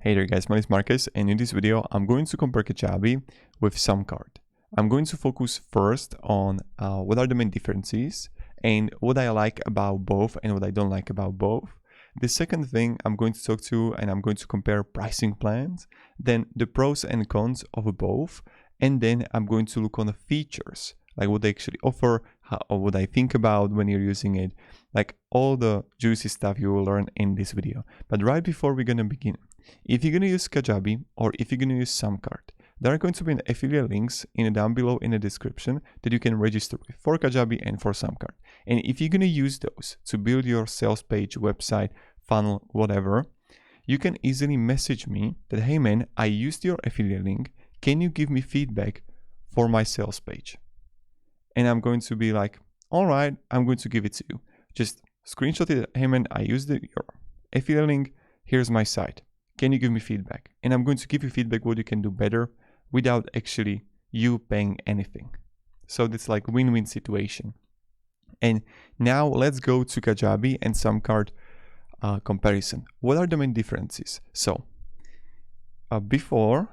Hey there guys, my name is Marcus, and in this video I'm going to compare Kajabi with Samcart. I'm going to focus first on what are the main differences and what I like about both and what I don't like about both. The second thing I'm going to talk to, and I'm going to compare pricing plans, then the pros and cons of both, and then I'm going to look on the features, like what they actually offer, or what I think about when you're using it, like all the juicy stuff you will learn in this video. But right before we're gonna begin, if you're gonna use Kajabi or if you're gonna use Samcart, there are going to be affiliate links down below in the description that you can register with for Kajabi and for Samcart. And if you're gonna use those to build your sales page, website, funnel, whatever, you can easily message me that, hey man, I used your affiliate link. Can you give me feedback for my sales page? And I'm going to be like, all right, I'm going to give it to you. Just screenshot it. Hey man, I used your affiliate link. Here's my site. Can you give me feedback? And I'm going to give you feedback what you can do better without actually you paying anything. So that's like win-win situation. And now let's go to Kajabi and Samcart comparison. What are the main differences? So before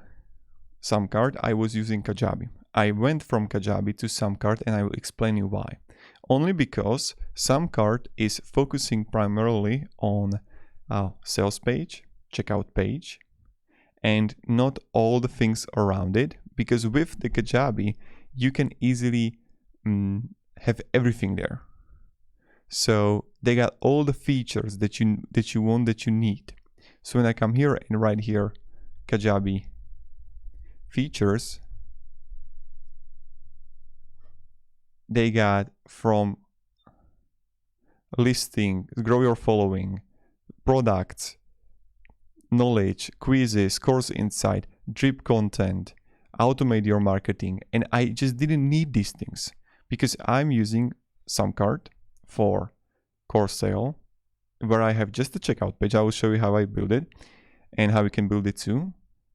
Samcart, I was using Kajabi. I went from Kajabi to Samcart, and I will explain you why. Only because Samcart is focusing primarily on sales page, checkout page, and not all the things around it. Because with the Kajabi, you can easily have everything there. So they got all the features that you want, that you need. So when I come here and write here Kajabi features, they got from listing, grow your following, products, knowledge, quizzes, course insight, drip content, automate your marketing. And I just didn't need these things because I'm using Samcart for course sale, where I have just a checkout page. I will show you how I build it and how we can build it too.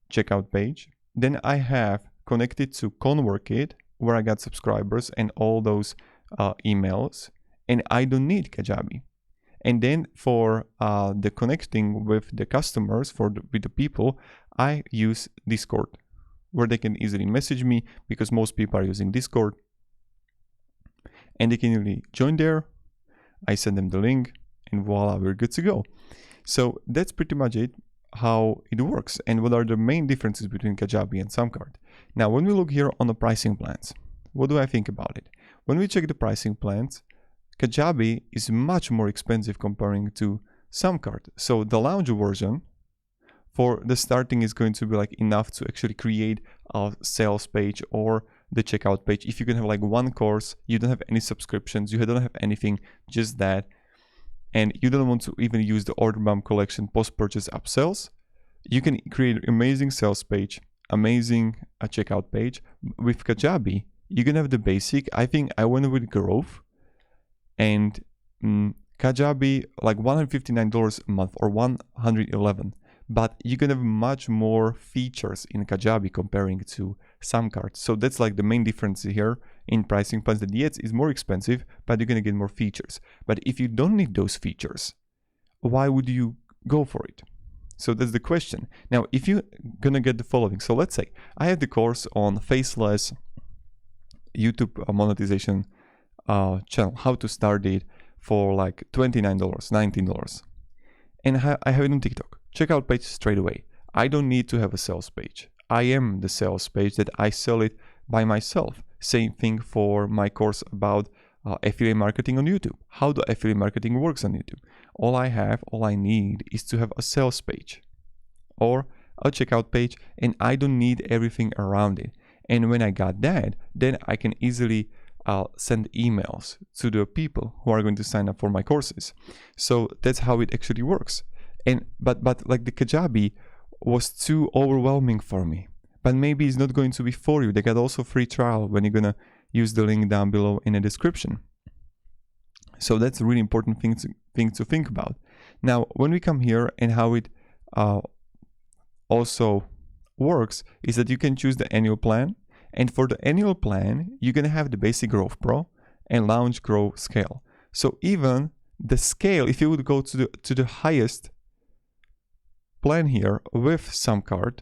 Checkout page. Then I have connected to ConvertKit, where I got subscribers and all those emails, and I don't need Kajabi. And then for the connecting with the customers, with the people, I use Discord, where they can easily message me because most people are using Discord, and they can easily join there. I send them the link, and voila, we're good to go. So that's pretty much it, how it works, and what are the main differences between Kajabi and Samcart. Now, when we look here on the pricing plans, what do I think about it? When we check the pricing plans, Kajabi is much more expensive comparing to Samcart. So the launch version for the starting is going to be like enough to actually create a sales page or the checkout page. If you can have like one course, you don't have any subscriptions, you don't have anything, just that, and you don't want to even use the order bump collection post-purchase upsells, you can create an amazing sales page, amazing checkout page. With Kajabi, you can have the basic. I think I went with growth, and Kajabi like $159 a month or $111, but you can have much more features in Kajabi comparing to Samcart. So that's like the main difference here in pricing plans, that yes, it's more expensive, but you're gonna get more features. But if you don't need those features, why would you go for it? So that's the question. Now, if you're gonna get the following, so let's say I have the course on faceless YouTube monetization channel, how to start it for like $29, $19, and I have it on TikTok. Checkout page straight away. I don't need to have a sales page. I am the sales page, that I sell it by myself. Same thing for my course about affiliate marketing on YouTube. How the affiliate marketing works on YouTube. All I need is to have a sales page or a checkout page, and I don't need everything around it. And when I got that, then I can easily send emails to the people who are going to sign up for my courses. So that's how it actually works. And but like the Kajabi was too overwhelming for me. But maybe it's not going to be for you. They got also free trial when you're gonna use the link down below in the description. So that's a really important thing to think about. Now, when we come here, and how it also works is that you can choose the annual plan. And for the annual plan, you're gonna have the basic growth pro and launch grow scale. So even the scale, if you would go to the highest plan here with Samcart,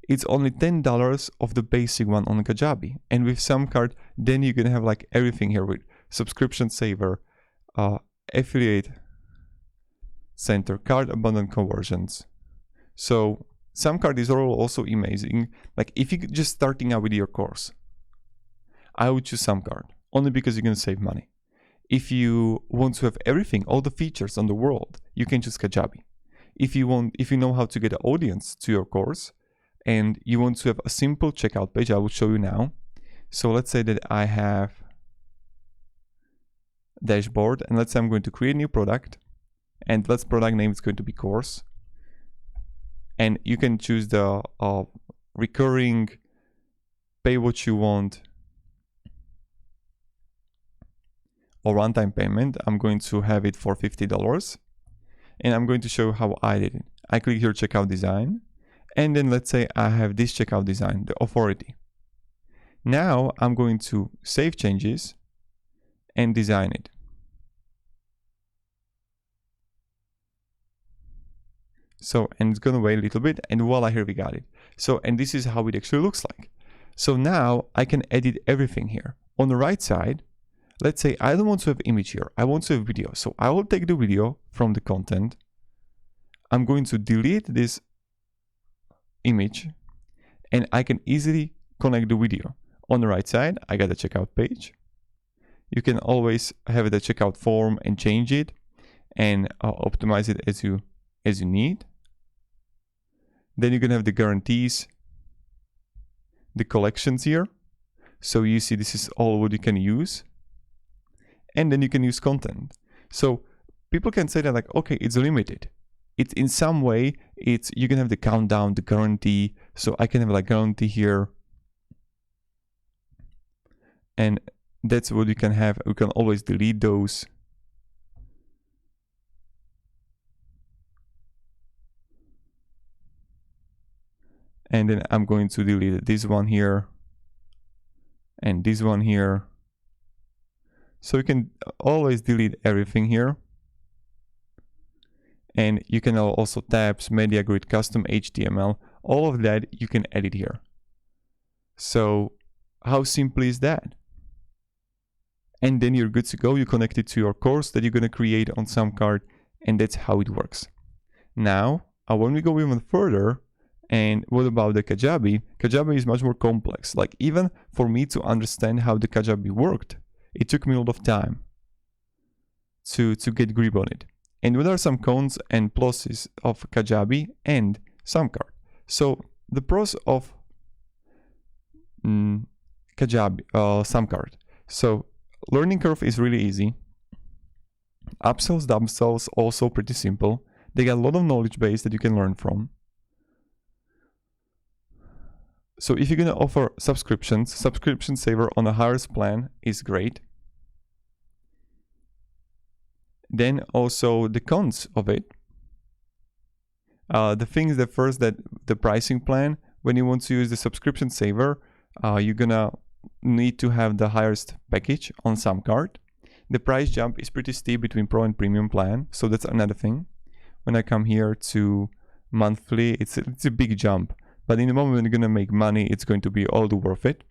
it's only $10 of the basic one on Kajabi. And with Samcart, then you can have like everything here with subscription saver, affiliate center, cart abundant conversions. So Samcart is also amazing. Like if you're just starting out with your course, I would choose Samcart only because you're gonna save money. If you want to have everything, all the features on the world, you can choose Kajabi. If you know how to get an audience to your course and you want to have a simple checkout page, I will show you now. So let's say that I have dashboard, and let's say I'm going to create a new product, and let's product name is going to be course. And you can choose the recurring, pay what you want, or one-time payment. I'm going to have it for $50. And I'm going to show you how I did it. I click here checkout design, and then let's say I have this checkout design, the authority. Now I'm going to save changes and design it. So, and it's gonna wait a little bit, and voila, here we got it. So, and this is how it actually looks like. So now I can edit everything here. On the right side, let's say I don't want to have image here, I want to have video. So I will take the video from the content. I'm going to delete this image, and I can easily connect the video. On the right side, I got a checkout page. You can always have the checkout form and change it and optimize it as you need. Then you can have the guarantees, the collections here. So you see this is all what you can use. And then you can use content. So people can say that like, okay, it's limited. It's in some way, you can have the countdown, the guarantee. So I can have like guarantee here. And that's what you can have. You can always delete those. And then I'm going to delete this one here and this one here. So you can always delete everything here. And you can also tabs, media grid, custom HTML, all of that you can edit here. So how simple is that? And then you're good to go. You connect it to your course that you're going to create on Samcart, and that's how it works. Now, when we go even further, and what about the Kajabi? Kajabi is much more complex. Like even for me to understand how the Kajabi worked, it took me a lot of time to get grip on it. And what are some cons and pluses of Kajabi and Samcart? So the pros of Kajabi, Samcart. So learning curve is really easy. Upsells, downsells also pretty simple. They got a lot of knowledge base that you can learn from. So if you're going to offer subscriptions, subscription saver on a highest plan is great. Then also the cons of it. The thing is that first that the pricing plan, when you want to use the subscription saver, you're gonna need to have the highest package on Samcart. The price jump is pretty steep between pro and premium plan. So that's another thing. When I come here to monthly, it's a big jump. But in the moment when you're gonna make money, it's going to be all the worth it.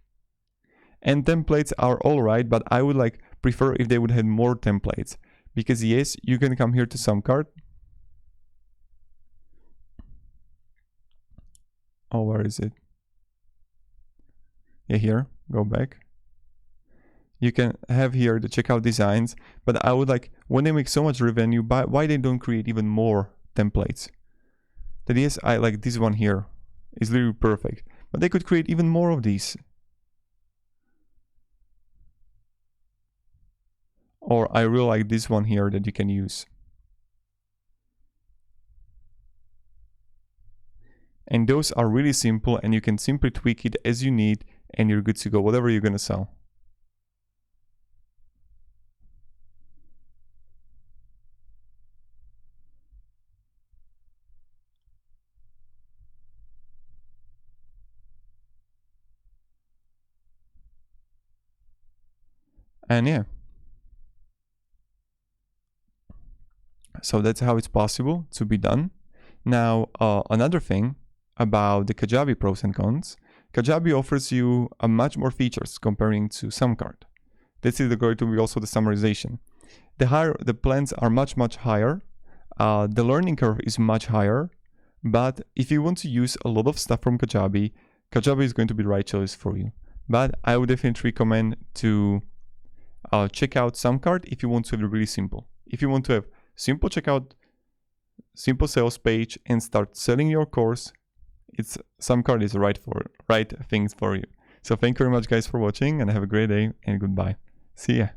And templates are all right, but I would like prefer if they would have more templates. Because yes, you can come here to Samcart. Oh, where is it? Yeah, here, go back. You can have here the checkout designs, but I would like, when they make so much revenue, why they don't create even more templates? That yes, I like this one here. Is literally perfect, but they could create even more of these. Or I really like this one here that you can use. And those are really simple, and you can simply tweak it as you need, and you're good to go, whatever you're gonna sell. And yeah. So that's how it's possible to be done. Now, another thing about the Kajabi pros and cons, Kajabi offers you a much more features comparing to Samcart. This is going to be also the summarization. The plans are much higher. The learning curve is much higher. But if you want to use a lot of stuff from Kajabi, Kajabi is going to be the right choice for you. But I would definitely recommend to check out Samcart if you want to have it really simple. If you want to have simple checkout, simple sales page, and start selling your course, Samcart is the right things for you. So thank you very much, guys, for watching, and have a great day, and goodbye. See ya.